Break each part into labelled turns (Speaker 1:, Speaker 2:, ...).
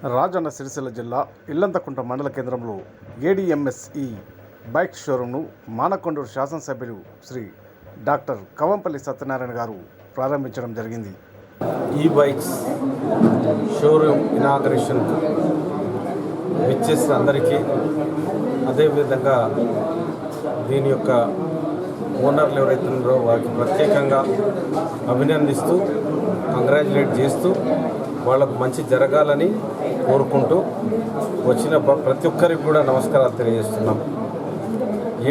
Speaker 1: రాజన్న సిరిసిల్ల జిల్లా ఇల్లంతకుంట మండల కేంద్రంలో ఏడీఎంఎస్ఈ బైక్ షోరూంను మానకొండూరు శాసనసభ్యులు శ్రీ డాక్టర్ కవంపల్లి సత్యనారాయణ గారు ప్రారంభించడం జరిగింది.
Speaker 2: ఈ బైక్స్ షోరూమ్ ఇనాగరేషన్ విచ్చేసిన అందరికీ, అదేవిధంగా దీని యొక్క ఓనర్లు ఎవరైతే ఉన్నారో వారికి ప్రత్యేకంగా అభినందిస్తూ, కంగ్రాచులేట్ చేస్తూ, వాళ్ళకు మంచి జరగాలని కోరుకుంటూ వచ్చిన ప్రతి ఒక్కరికి కూడా నమస్కారాలు తెలియజేస్తున్నాం.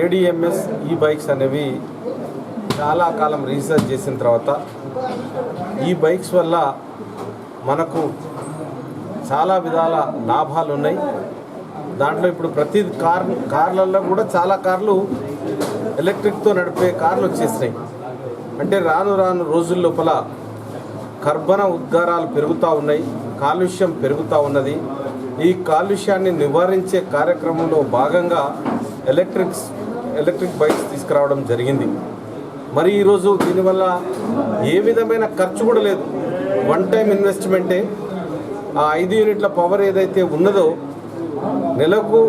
Speaker 2: ఏడీఎంఎస్ ఈ బైక్స్ అనేవి చాలా కాలం రీసెర్చ్ చేసిన తర్వాత ఈ బైక్స్ వల్ల మనకు చాలా విధాల లాభాలు ఉన్నాయి. దాంట్లో ఇప్పుడు ప్రతి కార్లలో కూడా చాలా కార్లు ఎలక్ట్రిక్తో నడిపే కార్లు వచ్చేసినాయి. అంటే రాను రాను రోజుల లోపల కర్బన ఉద్గారాలు పెరుగుతూ ఉన్నాయి, కాలుష్యం పెరుగుతూ ఉన్నది. ఈ కాలుష్యాన్ని నివారించే కార్యక్రమంలో భాగంగా ఎలక్ట్రిక్ బైక్స్ తీసుకురావడం జరిగింది. మరి ఈరోజు దీనివల్ల ఏ విధమైన ఖర్చు కూడా లేదు, వన్ టైం ఇన్వెస్ట్మెంటే. ఆ 5 యూనిట్ల పవర్ ఏదైతే ఉన్నదో నెలకు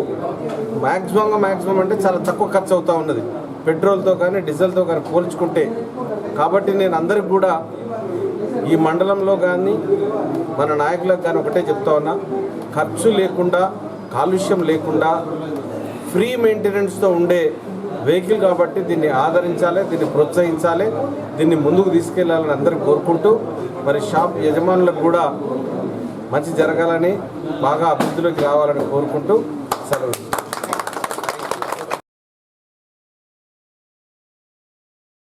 Speaker 2: మ్యాక్సిమం అంటే చాలా తక్కువ ఖర్చు అవుతూ ఉన్నది పెట్రోల్తో కానీ డీజిల్తో కానీ పోల్చుకుంటే. కాబట్టి నేను అందరికి కూడా ఈ మండలంలో కానీ మన నాయకులకు కానీ ఒకటే చెప్తా ఉన్నా, ఖర్చు లేకుండా, కాలుష్యం లేకుండా, ఫ్రీ మెయింటెనెన్స్తో ఉండే వెహికల్ కాబట్టి దీన్ని ఆదరించాలి, దీన్ని ప్రోత్సహించాలి, దీన్ని ముందుకు తీసుకెళ్లాలని అందరికీ కోరుకుంటూ, మరి షాప్ యజమానులకు కూడా మంచి జరగాలని, బాగా అభివృద్ధిలోకి రావాలని కోరుకుంటూ సెలవు.